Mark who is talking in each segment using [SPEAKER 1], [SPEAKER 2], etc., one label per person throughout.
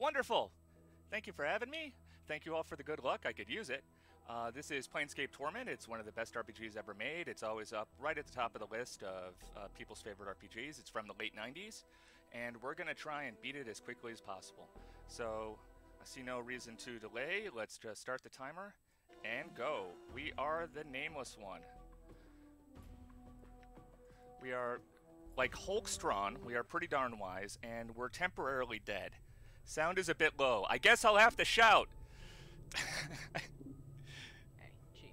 [SPEAKER 1] Wonderful! Thank you for having me. Thank you all for the good luck. I could use it. This is Planescape Torment. It's one of the best RPGs ever made. It's always up right at the top of the list of people's favorite RPGs. It's from the late 90s, and we're going to try and beat it as quickly as possible. So I see no reason to delay. Let's just start the timer and go. We are the Nameless One. We are like Hulkstron. We are pretty darn wise, and we're temporarily dead. Sound is a bit low. I guess I'll have to shout.
[SPEAKER 2] Hey, Chief.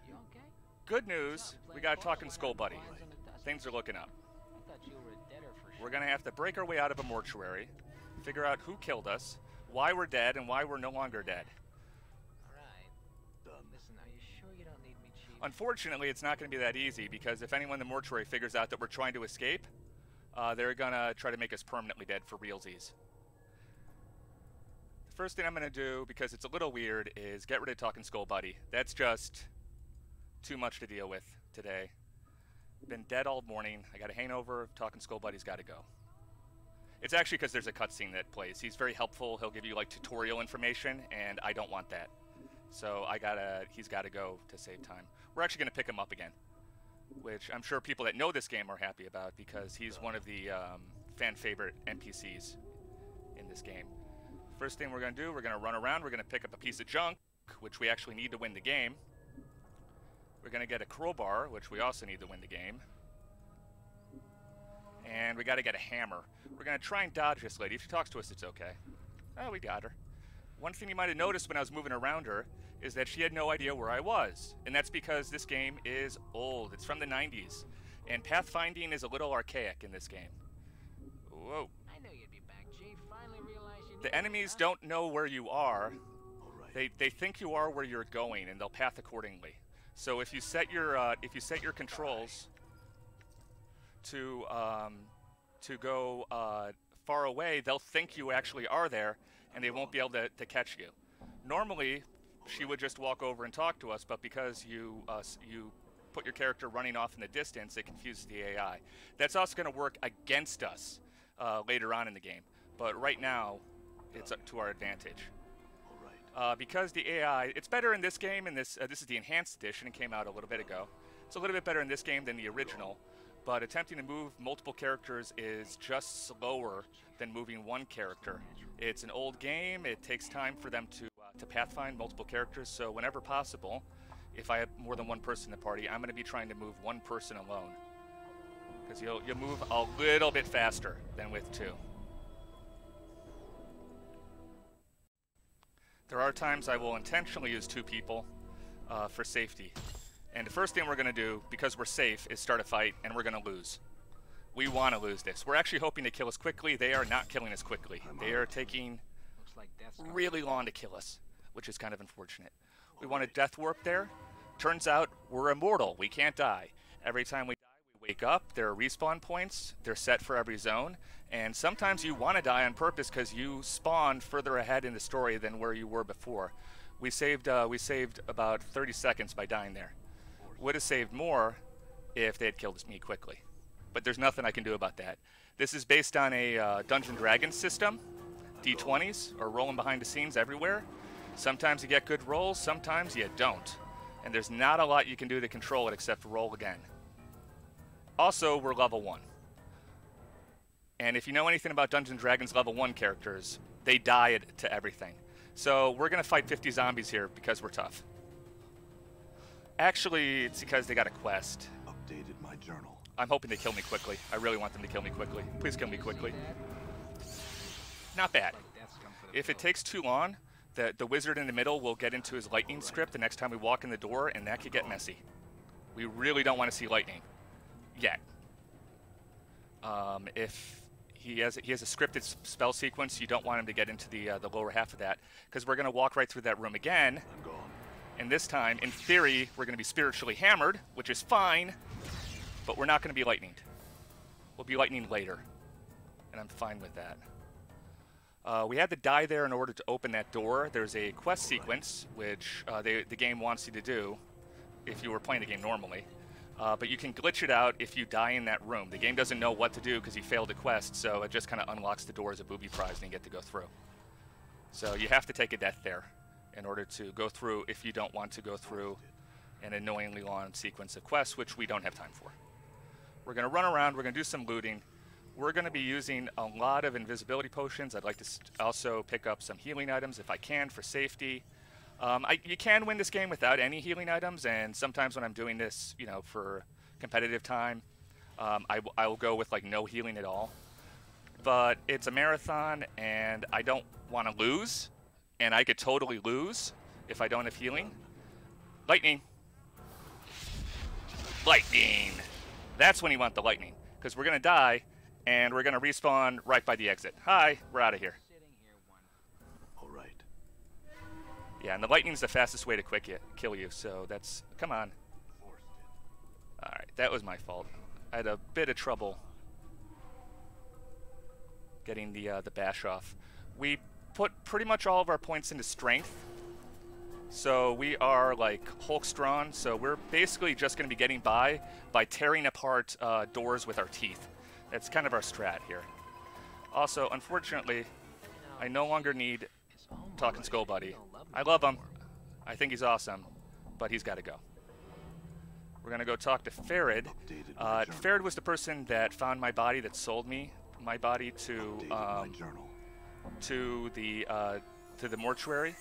[SPEAKER 2] You okay?
[SPEAKER 1] Good news, we got a talking skull buddy. Things are looking up.
[SPEAKER 2] I thought you were a deader for sure.
[SPEAKER 1] We're gonna have to break our way out of a mortuary, figure out who killed us, why we're dead, and why we're no longer dead.
[SPEAKER 2] Alright. Listen, are you sure you don't need me, Chief?
[SPEAKER 1] Unfortunately, it's not gonna be that easy, because if anyone in the mortuary figures out that we're trying to escape, they're gonna try to make us permanently dead for realsies. First thing I'm going to do, because it's a little weird, is get rid of Talking Skull Buddy. That's just too much to deal with today. Been dead all morning. I got a hangover. Talking Skull Buddy's got to go. It's actually because there's a cutscene that plays. He's very helpful. He'll give you like tutorial information, and I don't want that. So he's got to go to save time. We're actually going to pick him up again, which I'm sure people that know this game are happy about because he's one of the fan favorite NPCs in this game. First thing we're going to do, we're going to run around, we're going to pick up a piece of junk, which we actually need to win the game. We're going to get a crowbar, which we also need to win the game. And we got to get a hammer. We're going to try and dodge this lady. If she talks to us, it's okay. Oh, we got her. One thing you might have noticed when I was moving around her is that she had no idea where I was. And that's because this game is old. It's from the 90s. And pathfinding is a little archaic in this game. Whoa.
[SPEAKER 2] I knew you'd be back, Chief. Finally realized you
[SPEAKER 1] The enemies don't know where you are. They think you are where you're going, and they'll path accordingly. So if you set your controls to go far away, they'll think you actually are there, and they won't be able to catch you. Normally, she would just walk over and talk to us, but because you put your character running off in the distance, it confuses the AI. That's also going to work against us later on in the game. But right now, it's to our advantage. Because the AI, it's better in this game, and this is the Enhanced Edition, it came out a little bit ago. It's a little bit better in this game than the original, but attempting to move multiple characters is just slower than moving one character. It's an old game, it takes time for them to pathfind multiple characters, so whenever possible, if I have more than one person in the party, I'm going to be trying to move one person alone. Because you'll move a little bit faster than with two. There are times I will intentionally use two people for safety. And the first thing we're going to do, because we're safe, is start a fight, and we're going to lose. We want to lose this. We're actually hoping to kill us quickly. They are not killing us quickly. They are taking really long to kill us, which is kind of unfortunate. We want a death warp there. Turns out we're immortal. We can't die. Every time we die, we wake up. There are respawn points. They're set for every zone. And sometimes you want to die on purpose because you spawned further ahead in the story than where you were before. We saved about 30 seconds by dying there. Would have saved more if they had killed me quickly. But there's nothing I can do about that. This is based on a Dungeons & Dragons system. D20s are rolling behind the scenes everywhere. Sometimes you get good rolls, sometimes you don't. And there's not a lot you can do to control it except roll again. Also, we're level 1. And if you know anything about Dungeons & Dragons level 1 characters, they die to everything. So we're going to fight 50 zombies here because we're tough. Actually, it's because they got a quest.
[SPEAKER 3] Updated my journal.
[SPEAKER 1] I'm hoping they kill me quickly. I really want them to kill me quickly. Please kill me quickly. Not bad. If it takes too long, the wizard in the middle will get into his lightning script the next time we walk in the door, and that could get messy. We really don't want to see lightning. Yet. If he has a scripted spell sequence, you don't want him to get into the lower half of that, because we're going to walk right through that room again.
[SPEAKER 3] I'm gone.
[SPEAKER 1] And this time, in theory, we're going to be spiritually hammered, which is fine, but we're not going to be lightninged. We'll be lightning later, and I'm fine with that. We had to die there in order to open that door. There's a quest sequence, which the game wants you to do if you were playing the game normally. But you can glitch it out if you die in that room. The game doesn't know what to do because you failed a quest, so it just kind of unlocks the door as a booby prize and you get to go through. So you have to take a death there in order to go through if you don't want to go through an annoyingly long sequence of quests, which we don't have time for. We're going to run around. We're going to do some looting. We're going to be using a lot of invisibility potions. I'd like to also pick up some healing items if I can for safety. You can win this game without any healing items, and sometimes when I'm doing this, you know, for competitive time, I will go with like no healing at all. But it's a marathon, and I don't want to lose, and I could totally lose if I don't have healing. Lightning. Lightning. That's when you want the lightning, because we're going to die, and we're going to respawn right by the exit. Hi, we're out of here.
[SPEAKER 3] All right.
[SPEAKER 1] Yeah, and the lightning's the fastest way to kill you, so that's... Come on. Alright, that was my fault. I had a bit of trouble getting the bash off. We put pretty much all of our points into strength, so we are like Hulk-strong, so we're basically just going to be getting by tearing apart doors with our teeth. That's kind of our strat here. Also, unfortunately, I no longer need Talking Skull Buddy. I love him. I think he's awesome, but he's got to go. We're going to go talk to Farid. Farid was the person that found my body, that sold me my body to the mortuary.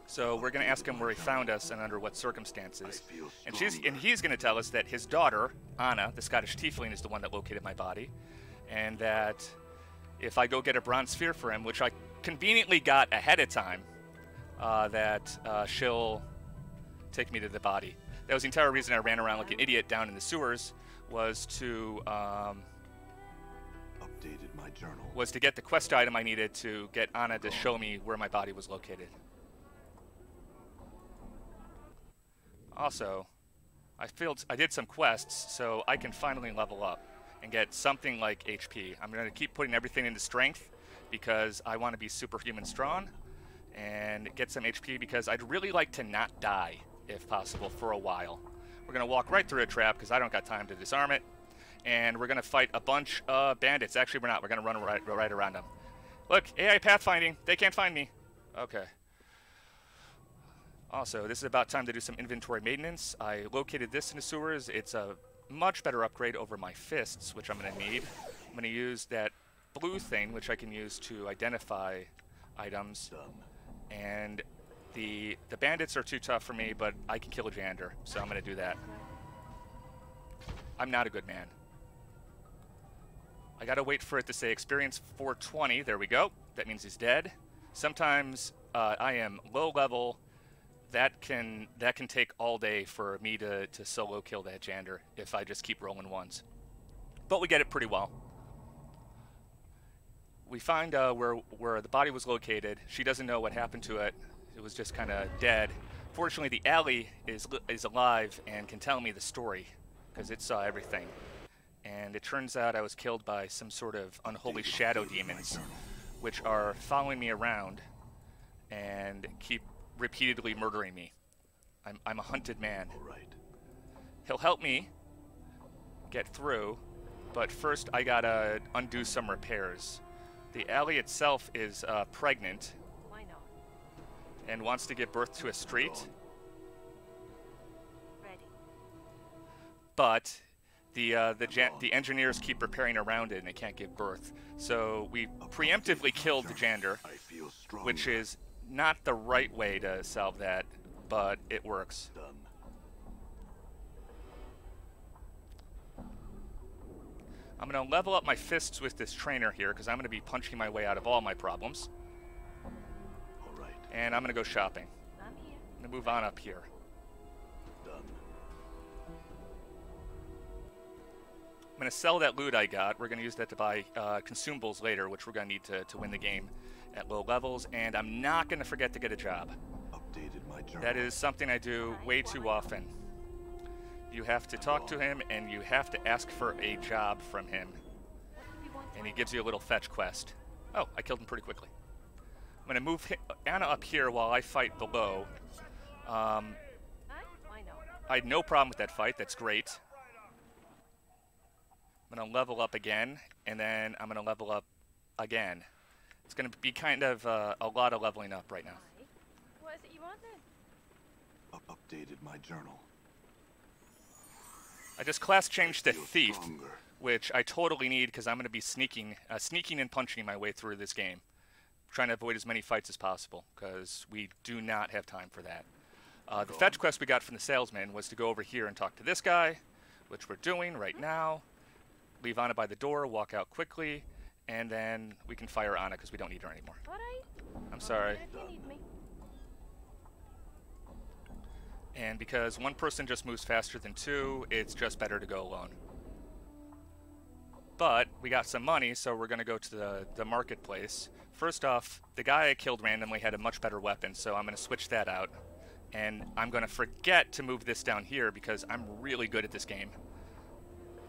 [SPEAKER 1] So we're going to ask him where he found us and under what circumstances. And he's going to tell us that his daughter, Anna, the Scottish tiefling, is the one that located my body, and that if I go get a bronze sphere for him, which I conveniently got ahead of time, she'll take me to the body. That was the entire reason I ran around like an idiot down in the sewers, was to get the quest item I needed to get Anna to show me where my body was located. Also, I did some quests, so I can finally level up and get something like HP. I'm going to keep putting everything into strength because I want to be superhuman strong, and get some HP because I'd really like to not die, if possible, for a while. We're going to walk right through a trap because I don't got time to disarm it, and we're going to fight a bunch of bandits. Actually, we're not. We're going to run right around them. Look, AI pathfinding. They can't find me. Okay. Also, this is about time to do some inventory maintenance. I located this in the sewers. It's a much better upgrade over my fists, which I'm going to need. I'm going to use that blue thing, which I can use to identify items. And the bandits are too tough for me, but I can kill a janitor, so I'm going to do that. I'm not a good man. I got to wait for it to say experience 420. There we go. That means he's dead. Sometimes I am low level. That can take all day for me to solo kill that janitor if I just keep rolling ones. But we get it pretty well. We find where the body was located. She doesn't know what happened to it. It was just kind of dead. Fortunately, the alley is alive and can tell me the story because it saw everything. And it turns out I was killed by some sort of unholy shadow demons, which are following me around and keep repeatedly murdering me. I'm a hunted man. He'll help me get through, but first I gotta undo some repairs. The alley itself is pregnant and wants to give birth to a street. But the engineers keep repairing around it and it can't give birth. So we preemptively killed the janitor, which is not the right way to solve that, but it works. I'm going to level up my fists with this trainer here because I'm going to be punching my way out of all my problems. And I'm going to go shopping. I'm going to move on up here. I'm going to sell that loot I got. We're going to use that to buy consumables later, which we're going to need to win the game at low levels. And I'm not going to forget to get a job. That is something I do way too often. You have to talk to him, and you have to ask for a job from him. And he gives you a little fetch quest. Oh, I killed him pretty quickly. I'm going to move Anna up here while I fight below. I had no problem with that fight. That's great. I'm going to level up again, and then I'm going to level up again. It's going to be kind of a lot of leveling up right now.
[SPEAKER 4] What is it you want then?
[SPEAKER 3] Updated my journal.
[SPEAKER 1] I just class changed to
[SPEAKER 3] Feel
[SPEAKER 1] Thief,
[SPEAKER 3] stronger.
[SPEAKER 1] which I totally need because I'm going to be sneaking and punching my way through this game. Trying to avoid as many fights as possible because we do not have time for that. The fetch quest we got from the salesman was to go over here and talk to this guy, which we're doing right now. Leave Anna by the door, walk out quickly, and then we can fire Anna because we don't need her anymore.
[SPEAKER 4] Alright.
[SPEAKER 1] I'm sorry.
[SPEAKER 4] If you need me.
[SPEAKER 1] And because one person just moves faster than two, it's just better to go alone. But we got some money, so we're going to go to the marketplace. First off, the guy I killed randomly had a much better weapon, so I'm going to switch that out. And I'm going to forget to move this down here because I'm really good at this game.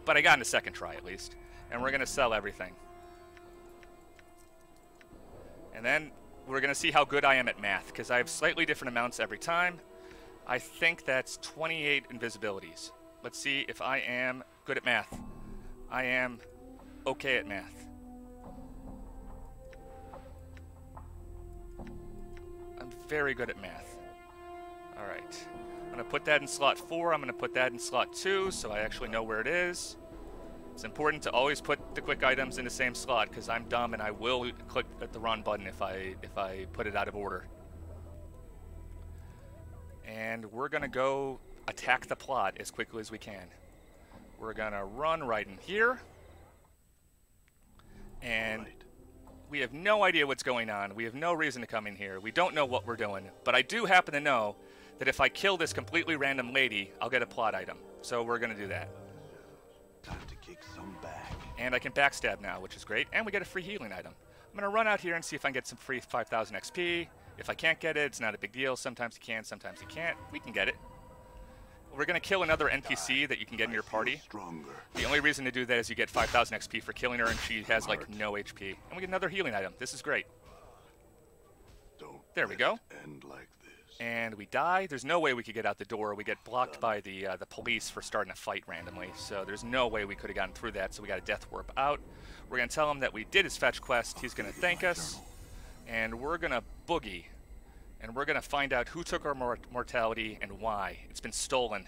[SPEAKER 1] But I got in a second try at least. And we're going to sell everything. And then we're going to see how good I am at math, because I have slightly different amounts every time. I think that's 28 invisibilities. Let's see if I am good at math. I am okay at math. I'm very good at math. Alright. I'm going to put that in slot 4. I'm going to put that in slot 2 so I actually know where it is. It's important to always put the quick items in the same slot because I'm dumb and I will click at the wrong button if I put it out of order. And we're going to go attack the plot as quickly as we can. We're going to run right in here. And we have no idea what's going on. We have no reason to come in here. We don't know what we're doing. But I do happen to know that if I kill this completely random lady, I'll get a plot item. So we're going to do that.
[SPEAKER 3] Time to kick some back.
[SPEAKER 1] And I can backstab now, which is great. And we get a free healing item. I'm going to run out here and see if I can get some free 5,000 XP. If I can't get it, it's not a big deal. Sometimes you can, sometimes you can't. We can get it. We're going to kill another NPC that you can get in your party.
[SPEAKER 3] Stronger.
[SPEAKER 1] The only reason to do that is you get 5,000 XP for killing her, and she has, like, no HP. And we get another healing item. This is great. There we go.
[SPEAKER 3] End like this.
[SPEAKER 1] And we die. There's no way we could get out the door. We get blocked by the police for starting a fight randomly. So there's no way we could have gotten through that, so we got a death warp out. We're going to tell him that we did his fetch quest. He's going to thank us. And we're going to boogie. And we're going to find out who took our mortality and why. It's been stolen.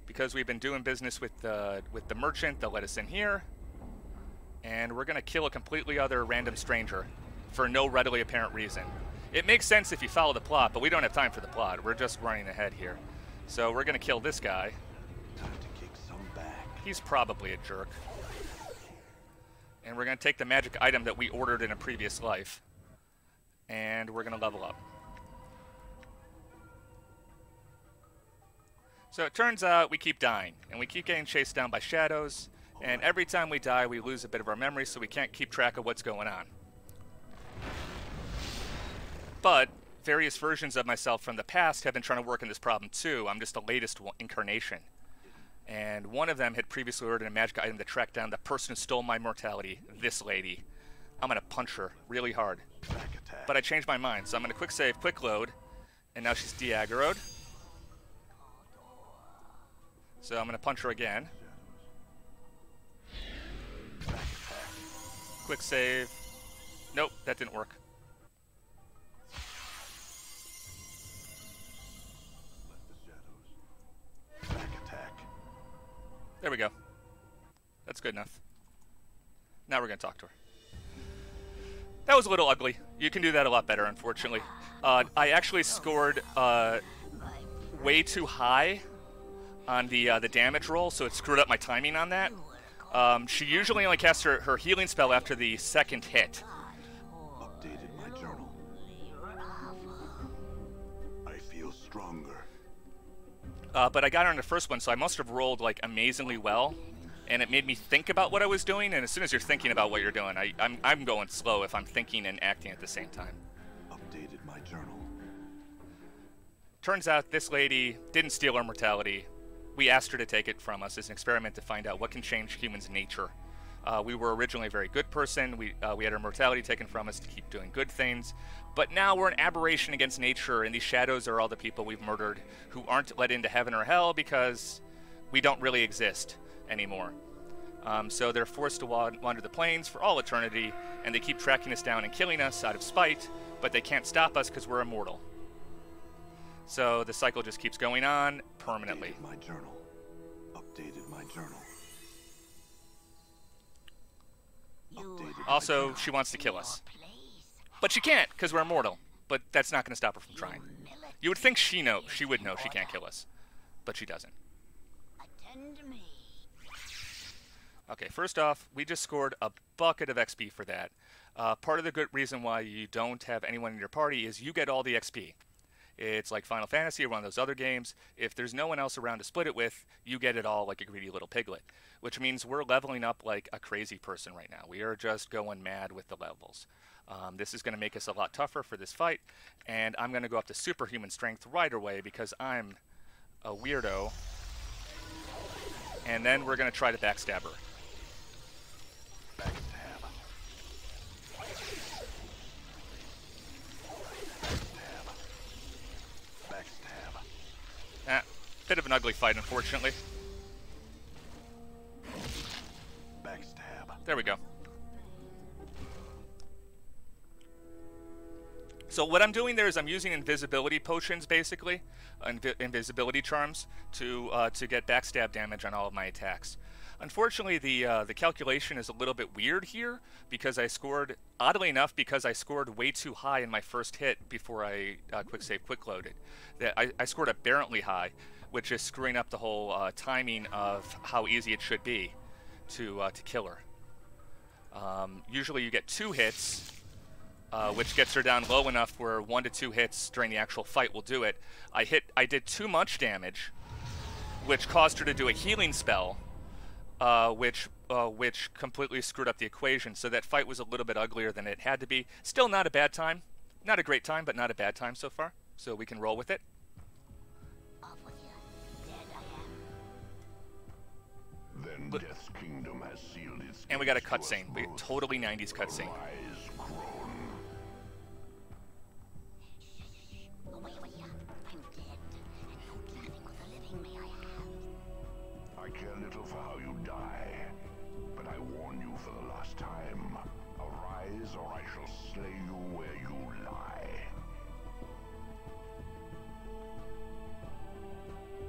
[SPEAKER 1] Because we've been doing business with the merchant that let us in here. And we're going to kill a completely other random stranger for no readily apparent reason. It makes sense if you follow the plot, but we don't have time for the plot. We're just running ahead here. So we're going to kill this guy.
[SPEAKER 3] Time to kick some back.
[SPEAKER 1] He's probably a jerk. And we're going to take the magic item that we ordered in a previous life. And we're going to level up. So it turns out we keep dying. And we keep getting chased down by shadows. And every time we die, we lose a bit of our memory, so we can't keep track of what's going on. But various versions of myself from the past have been trying to work on this problem too. I'm just the latest incarnation. And one of them had previously ordered a magic item to track down the person who stole my mortality, this lady. I'm going to punch her really hard. But I changed my mind, so I'm going to quick save, quick load, and now she's de-aggroed. So I'm going to punch her again. Quick save. Nope, that didn't work. There we go. That's good enough. Now we're going to talk to her. That was a little ugly. You can do that a lot better, unfortunately. I actually scored way too high on the damage roll, so it screwed up my timing on that. She usually only casts her healing spell after the second hit.
[SPEAKER 3] Updated my journal. I feel stronger.
[SPEAKER 1] But I got her on the first one, so I must have rolled like amazingly well, and it made me think about what I was doing. And as soon as you're thinking about what you're doing, I'm going slow if I'm thinking and acting at the same time.
[SPEAKER 3] Updated my journal.
[SPEAKER 1] Turns out this lady didn't steal our mortality. We asked her to take it from us as an experiment to find out what can change humans' nature. We were originally a very good person. We had our mortality taken from us to keep doing good things. But now we're an aberration against nature, and these shadows are all the people we've murdered who aren't let into heaven or hell because we don't really exist anymore. So they're forced to wander the plains for all eternity, and they keep tracking us down and killing us out of spite, but they can't stop us because we're immortal. So the cycle just keeps going on permanently.
[SPEAKER 3] Updated my journal. Updated my journal. Updated my
[SPEAKER 1] Also,
[SPEAKER 3] journal.
[SPEAKER 1] she wants to kill us. But she can't, because we're immortal. But that's not going to stop her from trying. You would think she would know she can't kill us. But she doesn't. Okay, first off, we just scored a bucket of XP for that. Part of the good reason why you don't have anyone in your party is you get all the XP. It's like Final Fantasy or one of those other games. If there's no one else around to split it with, you get it all like a greedy little piglet. Which means we're leveling up like a crazy person right now. We are just going mad with the levels. This is going to make us a lot tougher for this fight. And I'm going to go up to superhuman strength right away because I'm a weirdo. And then we're going to try to backstab her.
[SPEAKER 3] Backstab. Backstab.
[SPEAKER 1] Bit of an ugly fight, unfortunately.
[SPEAKER 3] Backstab.
[SPEAKER 1] There we go. So what I'm doing there is I'm using invisibility potions, basically, invisibility charms, to get backstab damage on all of my attacks. Unfortunately, the calculation is a little bit weird here because I scored, oddly enough, because I scored way too high in my first hit before I quick save quick loaded. That I scored aberrantly high, which is screwing up the whole timing of how easy it should be to kill her. Usually you get 2 hits. Which gets her down low enough where 1 to 2 hits during the actual fight will do it. I did too much damage, which caused her to do a healing spell, which completely screwed up the equation. So that fight was a little bit uglier than it had to be. Still not a bad time. Not a great time, but not a bad time so far. So we can roll with it.
[SPEAKER 5] Then Death's kingdom has sealed its
[SPEAKER 1] And we got a
[SPEAKER 5] gates to us
[SPEAKER 1] cutscene. We
[SPEAKER 5] both.
[SPEAKER 1] totally 90s cutscene.
[SPEAKER 5] Arise, crone. I care little for how you die, but I warn you for the last time. Arise, or I shall slay you where you lie.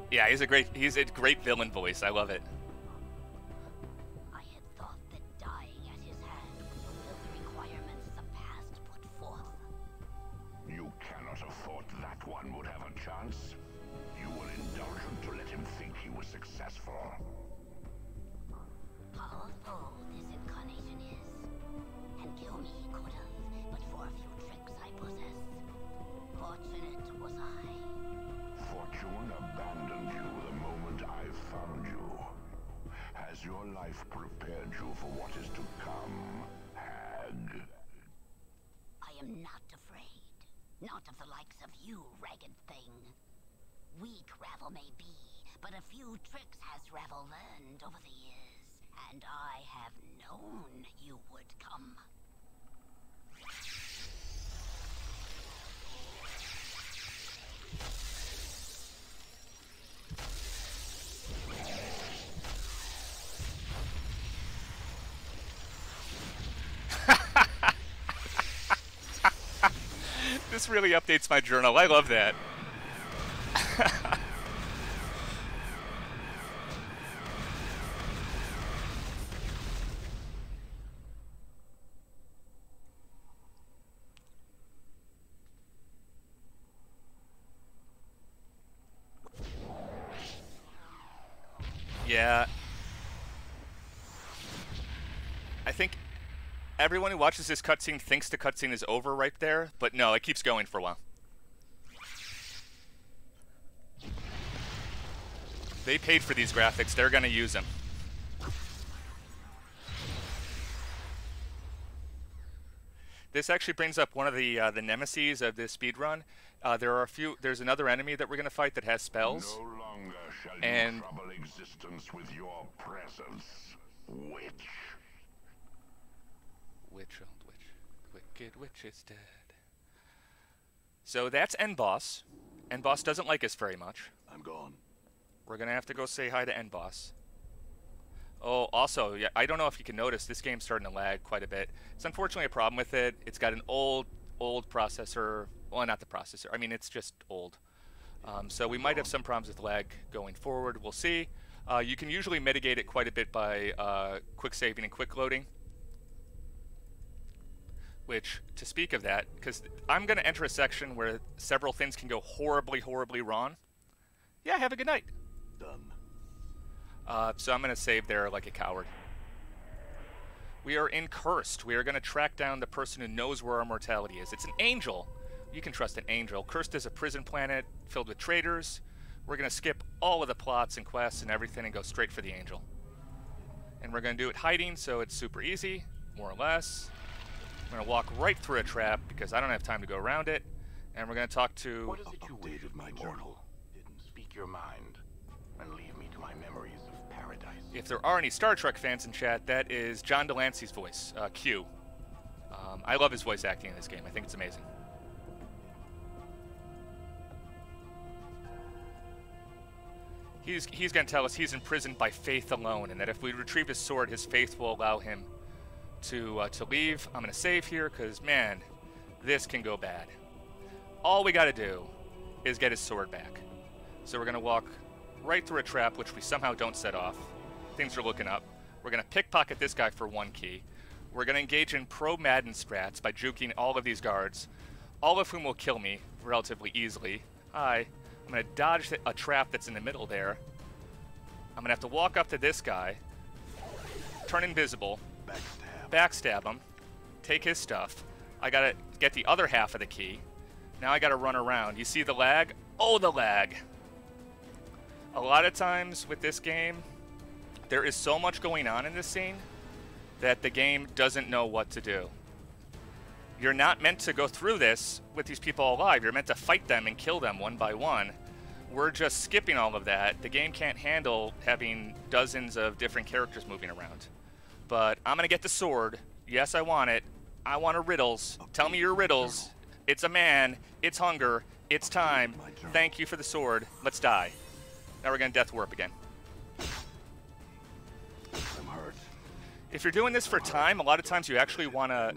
[SPEAKER 1] Yeah, he's a great villain voice. I love it.
[SPEAKER 6] I had thought that dying at his hand would fulfill the requirements the past put forth.
[SPEAKER 5] You cannot have thought that one would have a chance. You were indulgent to let him think he was successful.
[SPEAKER 6] Powerful this incarnation is. And kill me he could have, but for a few tricks I possess. Fortunate was I.
[SPEAKER 5] Fortune abandoned you the moment I found you. Has your life prepared you for what is to come, hag?
[SPEAKER 6] I am not afraid. Not of the likes of you, ragged thing. Weak Ravel may be, but a few tricks has Ravel learned over the years, and I have known you would come.
[SPEAKER 1] This really updates my journal. I love that. Yeah. I think everyone who watches this cutscene thinks the cutscene is over right there, but no, it keeps going for a while. They paid for these graphics. They're going to use them. This actually brings up one of the nemesis of this speedrun. There's another enemy that we're going to fight that has spells.
[SPEAKER 5] No longer shall
[SPEAKER 1] And-
[SPEAKER 5] you trouble existence with your presence, witch.
[SPEAKER 1] Witch, old witch, wicked witch is dead. So that's End Boss. End Boss doesn't like us very much.
[SPEAKER 3] I'm gone.
[SPEAKER 1] We're gonna have to go say hi to End Boss. Oh, also, yeah, I don't know if you can notice, this game's starting to lag quite a bit. It's unfortunately a problem with it. It's got an old processor. Well, not the processor. I mean, it's just old. So we might have some problems with lag going forward. We'll see. You can usually mitigate it quite a bit by quick saving and quick loading. Which, to speak of that, because I'm going to enter a section where several things can go horribly, horribly wrong. Yeah, have a good night.
[SPEAKER 3] Done.
[SPEAKER 1] So I'm going to save there like a coward. We are in Cursed. We are going to track down the person who knows where our mortality is. It's an angel. You can trust an angel. Cursed is a prison planet filled with traitors. We're going to skip all of the plots and quests and everything and go straight for the angel. And we're going to do it hiding, so it's super easy, more or less. I'm going to walk right through a trap because I don't have time to go around it. And we're going to talk to...
[SPEAKER 5] What is it you wish of
[SPEAKER 3] my
[SPEAKER 5] me,
[SPEAKER 3] journal.
[SPEAKER 5] mortal? Speak your mind, and leave me to my memories of paradise.
[SPEAKER 1] If there are any Star Trek fans in chat, that is John Delancey's voice, Q. I love his voice acting in this game. I think it's amazing. He's going to tell us he's imprisoned by faith alone, and that if we retrieve his sword, his faith will allow him to leave. I'm going to save here because, man, this can go bad. All we got to do is get his sword back. So we're going to walk right through a trap, which we somehow don't set off. Things are looking up. We're going to pickpocket this guy for 1 key. We're going to engage in pro-Madden strats by juking all of these guards, all of whom will kill me relatively easily. Hi. I'm going to dodge a trap that's in the middle there. I'm going to have to walk up to this guy, turn invisible, backstab him, take his stuff. I got to get the other half of the key. Now I got to run around. You see the lag? Oh, the lag. A lot of times with this game, there is so much going on in this scene that the game doesn't know what to do. You're not meant to go through this with these people alive. You're meant to fight them and kill them one by one. We're just skipping all of that. The game can't handle having dozens of different characters moving around. But I'm going to get the sword. Yes, I want it. I want a riddles. Tell me your riddles. It's a man. It's hunger. It's time. Thank you for the sword. Let's die. Now we're going to death warp again.
[SPEAKER 3] I'm hurt.
[SPEAKER 1] If you're doing this for time, a lot of times you actually want to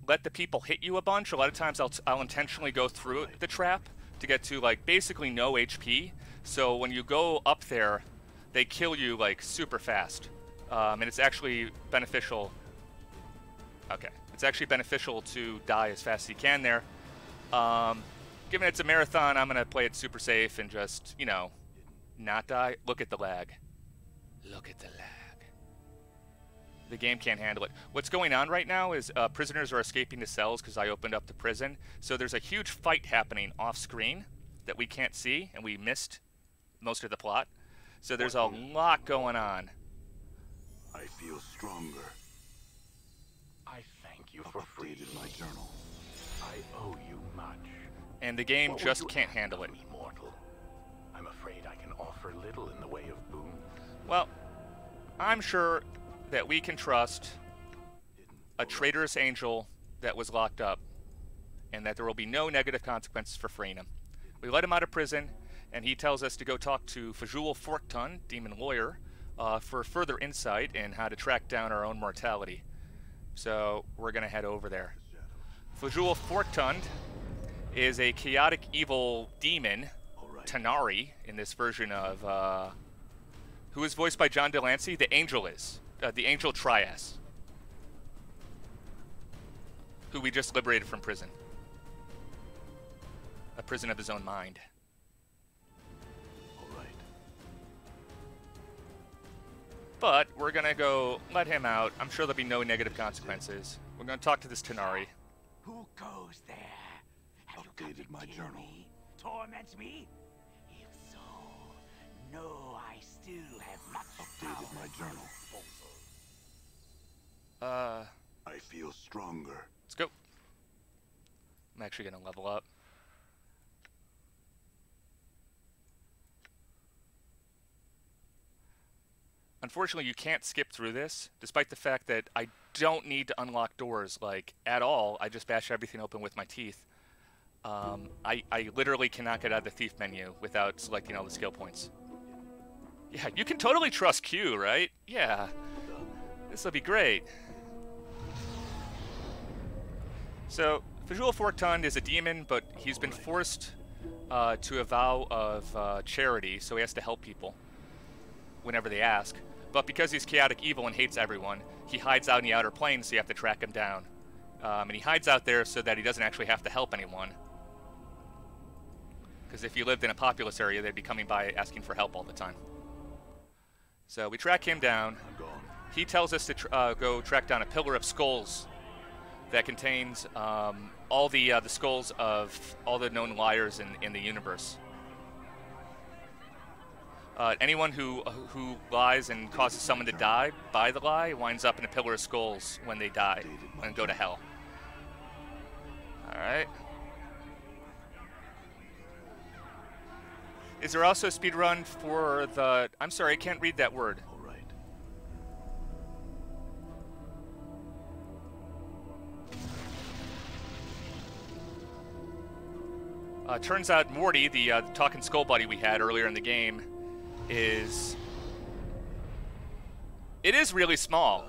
[SPEAKER 1] let the people hit you a bunch. A lot of times I'll intentionally go through the trap to get to like basically no HP. So when you go up there, they kill you like super fast. And it's actually beneficial. Okay. It's actually beneficial to die as fast as you can there. Given it's a marathon, I'm going to play it super safe and just, you know, not die. Look at the lag. Look at the lag. The game can't handle it. What's going on right now is prisoners are escaping the cells because I opened up the prison. So there's a huge fight happening off screen that we can't see, and we missed most of the plot. So there's a lot going on.
[SPEAKER 3] I feel stronger.
[SPEAKER 5] I thank you for freeing
[SPEAKER 3] Updated my journal.
[SPEAKER 5] I owe you much.
[SPEAKER 1] And the game
[SPEAKER 5] What would
[SPEAKER 1] just
[SPEAKER 5] you
[SPEAKER 1] can't
[SPEAKER 5] ask
[SPEAKER 1] handle
[SPEAKER 5] of
[SPEAKER 1] it.
[SPEAKER 5] me, mortal? I'm afraid I can offer little in the way of boon.
[SPEAKER 1] Well, I'm sure that we can trust a traitorous angel that was locked up, and that there will be no negative consequences for freeing him. We let him out of prison, and he tells us to go talk to Fajul Forktun, demon lawyer, for further insight in how to track down our own mortality. So we're going to head over there. Fajul Forktun is a chaotic evil demon, Tanari, in this version of, who is voiced by John Delancey. The angel is. The angel Trias, who we just liberated from prison. A prison of his own mind.
[SPEAKER 3] All right.
[SPEAKER 1] But we're going to go let him out. I'm sure there'll be no negative consequences. We're going to talk to this Tanari.
[SPEAKER 7] Who goes there? Have you come
[SPEAKER 3] Updated
[SPEAKER 7] to
[SPEAKER 3] my
[SPEAKER 7] kill
[SPEAKER 3] journal.
[SPEAKER 7] me? Torment me? If so, know I still have much
[SPEAKER 3] Updated
[SPEAKER 7] power
[SPEAKER 3] my
[SPEAKER 7] at
[SPEAKER 3] journal.
[SPEAKER 7] disposal.
[SPEAKER 3] I feel stronger.
[SPEAKER 1] Let's go. I'm actually going to level up. Unfortunately, you can't skip through this, despite the fact that I don't need to unlock doors, like, at all. I just bash everything open with my teeth. I literally cannot get out of the thief menu without selecting all the skill points. Yeah, you can totally trust Q, right? Yeah. This will be great. So, Visual Forktund is a demon, but he's been forced to a vow of charity, so he has to help people whenever they ask. But because he's chaotic evil and hates everyone, he hides out in the outer planes, so you have to track him down. And he hides out there so that he doesn't actually have to help anyone. Because if you lived in a populous area, they'd be coming by asking for help all the time. So we track him down. He tells us to go track down a pillar of skulls that contains all the skulls of all the known liars in the universe. Anyone who lies and causes someone to die by the lie winds up in a pillar of skulls when they die and go to hell. All right. Is there also a speedrun for the... I'm sorry, I can't read that word.
[SPEAKER 3] All right.
[SPEAKER 1] Turns out Morty, the talking skull buddy we had earlier in the game, is... It is really small.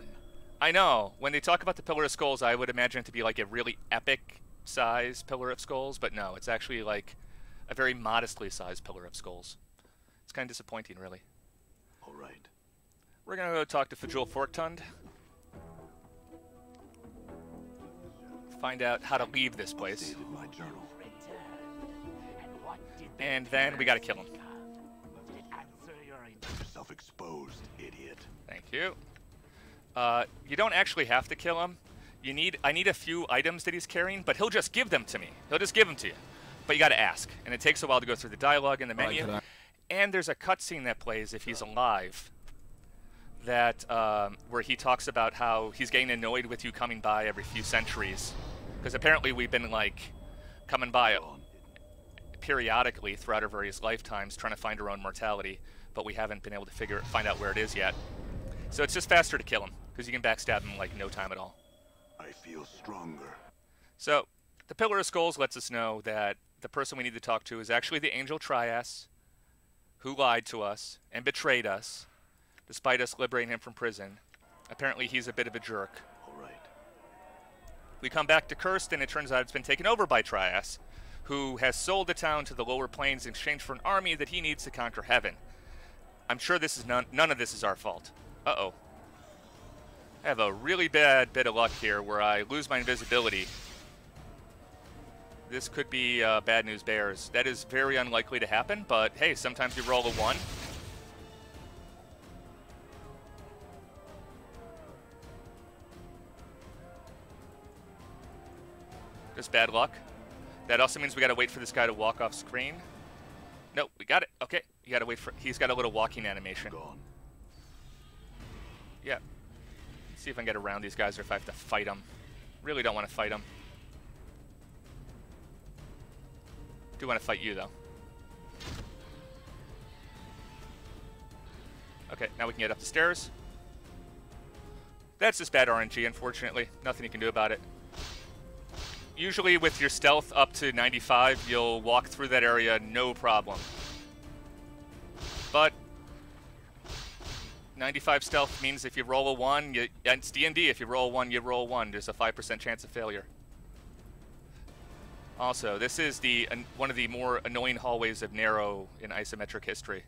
[SPEAKER 1] I know. When they talk about the Pillar of Skulls, I would imagine it to be like a really epic size Pillar of Skulls, but no, it's actually like a very modestly sized Pillar of Skulls. It's kind of disappointing, really.
[SPEAKER 3] All right.
[SPEAKER 1] We're going to go talk to Visual Forktund. Find out how to leave this place.
[SPEAKER 3] Updated my journal.
[SPEAKER 1] And then we got to kill him.
[SPEAKER 3] Yourself exposed, idiot.
[SPEAKER 1] Thank you. You don't actually have to kill him. I need a few items that he's carrying, but he'll just give them to me. He'll just give them to you. But you got to ask, and it takes a while to go through the dialogue in the menu. And there's a cutscene that plays if he's alive, that where he talks about how he's getting annoyed with you coming by every few centuries, because apparently we've been like coming by periodically throughout our various lifetimes trying to find our own mortality, but we haven't been able to find out where it is yet. So it's just faster to kill him, because you can backstab him in like no time at all.
[SPEAKER 3] I feel stronger.
[SPEAKER 1] So the Pillar of Skulls lets us know that the person we need to talk to is actually the Angel Trias, who lied to us and betrayed us, despite us liberating him from prison. Apparently he's a bit of a jerk.
[SPEAKER 3] All right.
[SPEAKER 1] We come back to Cursed, and it turns out it's been taken over by Trias, who has sold the town to the lower planes in exchange for an army that he needs to conquer heaven. I'm sure this is none of this is our fault. Uh-oh. I have a really bad bit of luck here where I lose my invisibility. This could be bad news bears. That is very unlikely to happen, but hey, sometimes you roll a 1. Just bad luck. That also means we gotta wait for this guy to walk off screen. Nope, we got it. Okay, you gotta wait for... He's got a little walking animation.
[SPEAKER 3] Gone.
[SPEAKER 1] Yeah. Let's see if I can get around these guys or if I have to fight them. Really don't want to fight them. Do want to fight you, though. Okay, now we can get up the stairs. That's just bad RNG, unfortunately. Nothing you can do about it. Usually with your stealth up to 95, you'll walk through that area no problem. But 95 stealth means if you roll a 1, it's D&D. If you roll a 1, you roll a 1. There's a 5% chance of failure. Also, this is one of the more annoying hallways of Narrow in isometric history.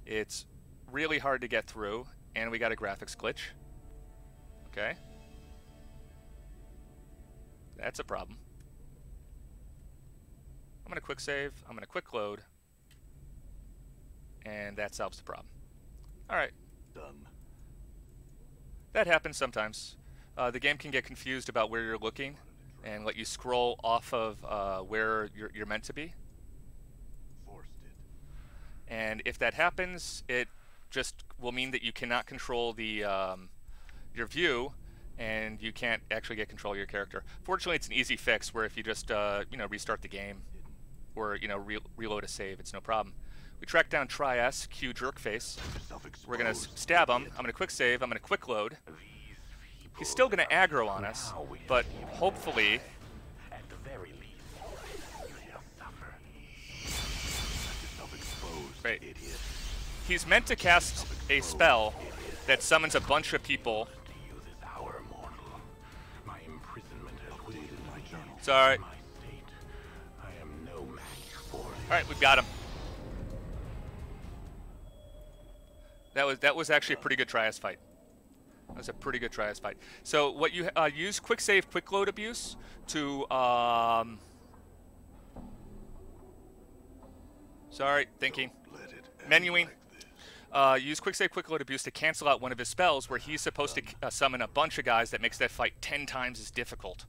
[SPEAKER 1] It's really hard to get through, and we got a graphics glitch. Okay. That's a problem. I'm going to quick save, I'm going to quick load, and that solves the problem. Alright.
[SPEAKER 3] Done.
[SPEAKER 1] That happens sometimes. The game can get confused about where you're looking and let you scroll off of where you're meant to be.
[SPEAKER 3] Forced it.
[SPEAKER 1] And if that happens, it just will mean that you cannot control the your view, and you can't actually get control of your character. Fortunately, it's an easy fix where if you just restart the game or reload a save, it's no problem. We track down Trias, Q Jerkface. We're gonna stab him. I'm gonna quick save. I'm gonna quick load. He's still gonna aggro on us, but hopefully.
[SPEAKER 5] At the very least, you shall suffer.
[SPEAKER 3] Yourself exposed,
[SPEAKER 1] Great.
[SPEAKER 3] idiot.
[SPEAKER 1] he's meant to cast a spell that summons a bunch of people.
[SPEAKER 5] To you this hour, mortal. My imprisonment has weighted my journal.
[SPEAKER 1] It's alright.
[SPEAKER 5] My state. I am no match for it.
[SPEAKER 1] Alright, we've got him. That was actually a pretty good Trias fight. That was a pretty good Trias fight. So what you use quick save, quick load abuse to sorry, thinking.
[SPEAKER 3] Let it end
[SPEAKER 1] Menuing.
[SPEAKER 3] like this.
[SPEAKER 1] Use quick save, quick load abuse to cancel out one of his spells where he's supposed to summon a bunch of guys that makes that fight 10 times as difficult.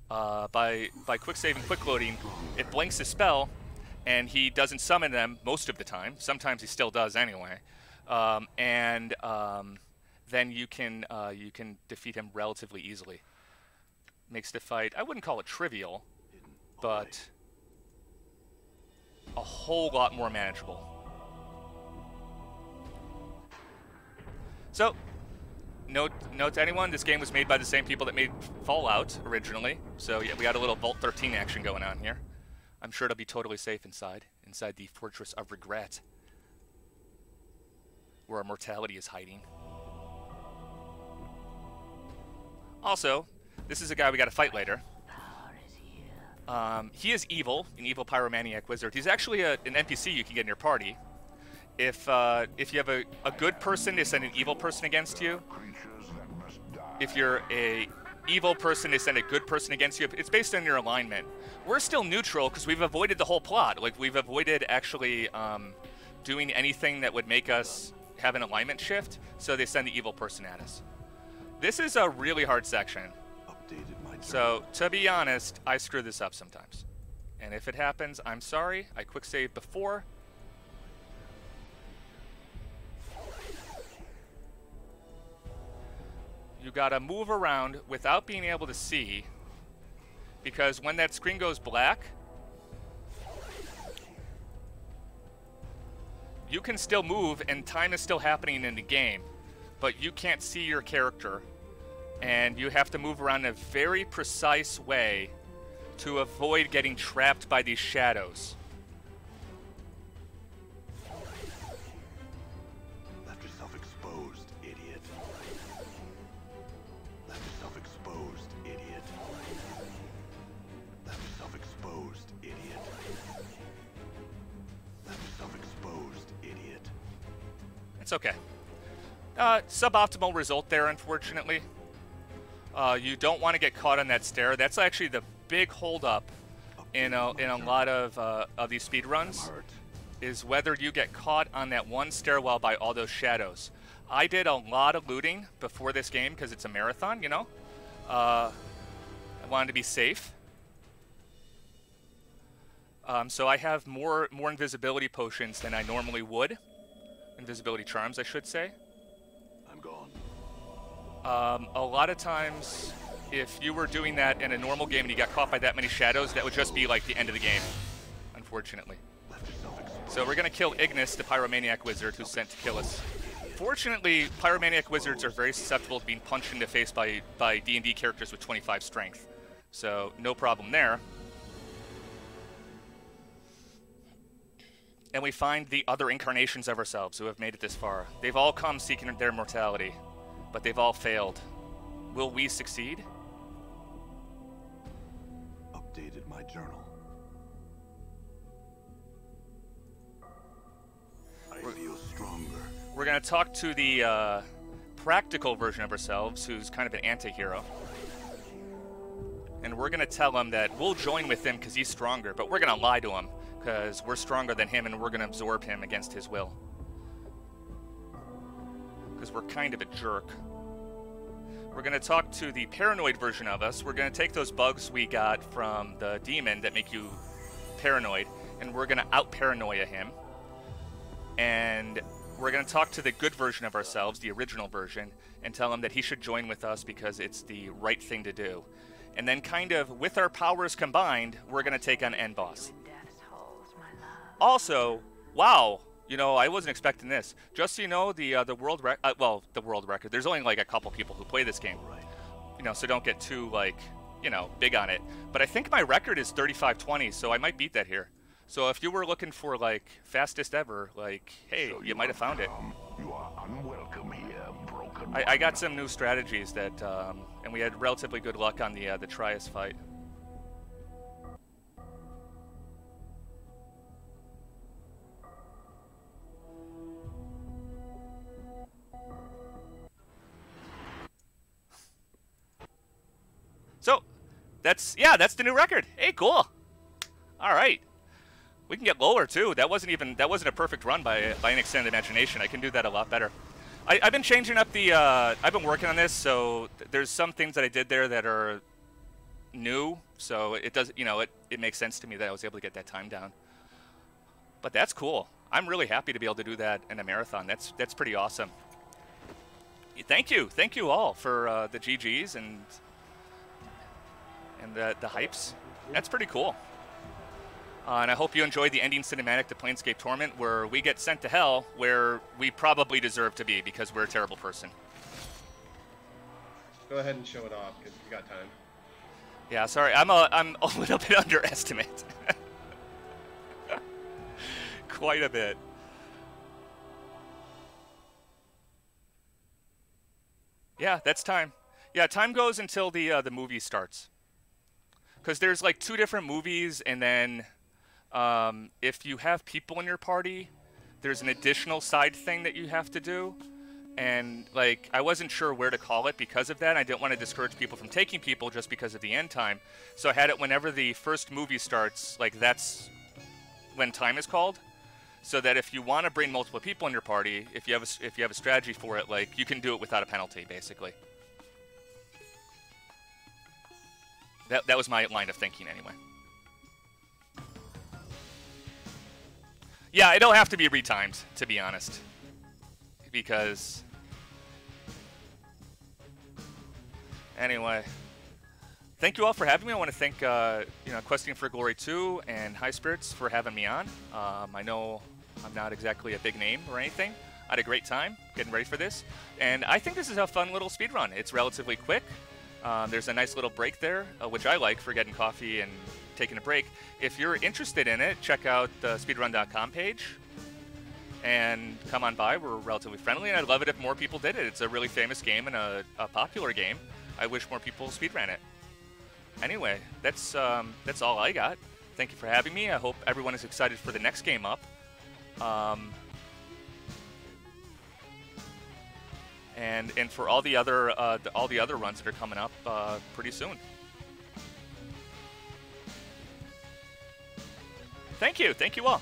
[SPEAKER 1] By quick saving, quick loading, it blanks his spell, and he doesn't summon them most of the time. Sometimes he still does anyway. Then you can defeat him relatively easily. Makes the fight, I wouldn't call it trivial, but a whole lot more manageable. So, note to anyone, this game was made by the same people that made Fallout originally. So yeah, we got a little Vault 13 action going on here. I'm sure it'll be totally safe inside the Fortress of Regret, where our mortality is hiding. Also, this is a guy we got to fight later. He is evil, an evil pyromaniac wizard. He's actually an NPC you can get in your party. If you have a good person, they send an evil person against you.
[SPEAKER 5] Creatures that must die.
[SPEAKER 1] If you're a evil person, they send a good person against you. It's based on your alignment. We're still neutral because we've avoided the whole plot. Like, we've avoided actually doing anything that would make us have an alignment shift, so they send the evil person at us. This is a really hard section.
[SPEAKER 3] Updated my journal.
[SPEAKER 1] So, to be honest, I screw this up sometimes. And if it happens, I'm sorry. I quick saved before. You gotta move around without being able to see, because when that screen goes black, you can still move and time is still happening in the game, but you can't see your character, and you have to move around in a very precise way to avoid getting trapped by these shadows.
[SPEAKER 3] Left yourself exposed, idiot. Left yourself exposed, idiot. Left yourself exposed, idiot. Left yourself exposed, idiot.
[SPEAKER 1] It's okay. Suboptimal result there, unfortunately. You don't want to get caught on that stair. That's actually the big holdup in a lot of these speed runs, is whether you get caught on that one stairwell by all those shadows. I did a lot of looting before this game because it's a marathon, you know. I wanted to be safe. So I have more invisibility potions than I normally would. Invisibility charms, I should say.
[SPEAKER 3] I'm gone.
[SPEAKER 1] A lot of times, if you were doing that in a normal game and you got caught by that many shadows, that would just be like the end of the game, unfortunately.
[SPEAKER 3] Left yourself exposed.
[SPEAKER 1] So we're going to kill Ignis, the pyromaniac wizard who's sent to kill us. Fortunately, pyromaniac wizards are very susceptible to being punched in the face by D&D characters with 25 strength. So no problem there. And we find the other incarnations of ourselves who have made it this far. They've all come seeking their mortality, but they've all failed. Will we succeed?
[SPEAKER 3] Updated my journal. I feel stronger.
[SPEAKER 1] We're going to talk to the practical version of ourselves, who's kind of an anti-hero. And we're going to tell him that we'll join with him because he's stronger, but we're going to lie to him because we're stronger than him and we're going to absorb him against his will. Because we're kind of a jerk. We're going to talk to the paranoid version of us. We're going to take those bugs we got from the demon that make you paranoid, and we're going to out-paranoia him. And we're going to talk to the good version of ourselves, the original version, and tell him that he should join with us because it's the right thing to do. And then kind of, with our powers combined, we're going to take on End Boss. Also, wow, you know, I wasn't expecting this. Just so you know, the world record, there's only like a couple people who play this game. You know, so don't get too, like, you know, big on it. But I think my record is 35-20, so I might beat that here. So if you were looking for like fastest ever, like, hey,
[SPEAKER 5] So
[SPEAKER 1] you might have found it.
[SPEAKER 5] You are unwelcome here, broken.
[SPEAKER 1] I got some new strategies that, and we had relatively good luck on the Trias fight. So, that's the new record. Hey, cool. All right, we can get lower too. That wasn't a perfect run by an extended imagination. I can do that a lot better. I've been changing up the. I've been working on this, so there's some things that I did there that are new. So it does, it makes sense to me that I was able to get that time down. But that's cool. I'm really happy to be able to do that in a marathon. That's pretty awesome. Thank you all for the GGs and the hypes. That's pretty cool. And I hope you enjoyed the ending cinematic to Planescape Torment, where we get sent to hell, where we probably deserve to be because we're a terrible person.
[SPEAKER 8] Go ahead and show it off, because you got time.
[SPEAKER 1] Yeah, sorry, I'm a little bit underestimate. Quite a bit. Yeah, that's time. Yeah, time goes until the movie starts. Because there's like 2 different movies, and then if you have people in your party, there's an additional side thing that you have to do. And like, I wasn't sure where to call it because of that. I didn't want to discourage people from taking people just because of the end time. So I had it whenever the first movie starts, like that's when time is called. So that if you want to bring multiple people in your party, if you have a strategy for it, like you can do it without a penalty, basically. That was my line of thinking anyway. Yeah, it'll have to be retimed, to be honest. Because... Anyway. Thank you all for having me. I want to thank, Questing for Glory 2 and High Spirits for having me on. I know I'm not exactly a big name or anything. I had a great time getting ready for this. And I think this is a fun little speed run. It's relatively quick. There's a nice little break there, which I like for getting coffee and taking a break. If you're interested in it, check out the speedrun.com page and come on by. We're relatively friendly, and I'd love it if more people did it. It's a really famous game and a popular game. I wish more people speedran it. Anyway, that's all I got. Thank you for having me. I hope everyone is excited for the next game up. And for all the other runs that are coming up pretty soon. Thank you all.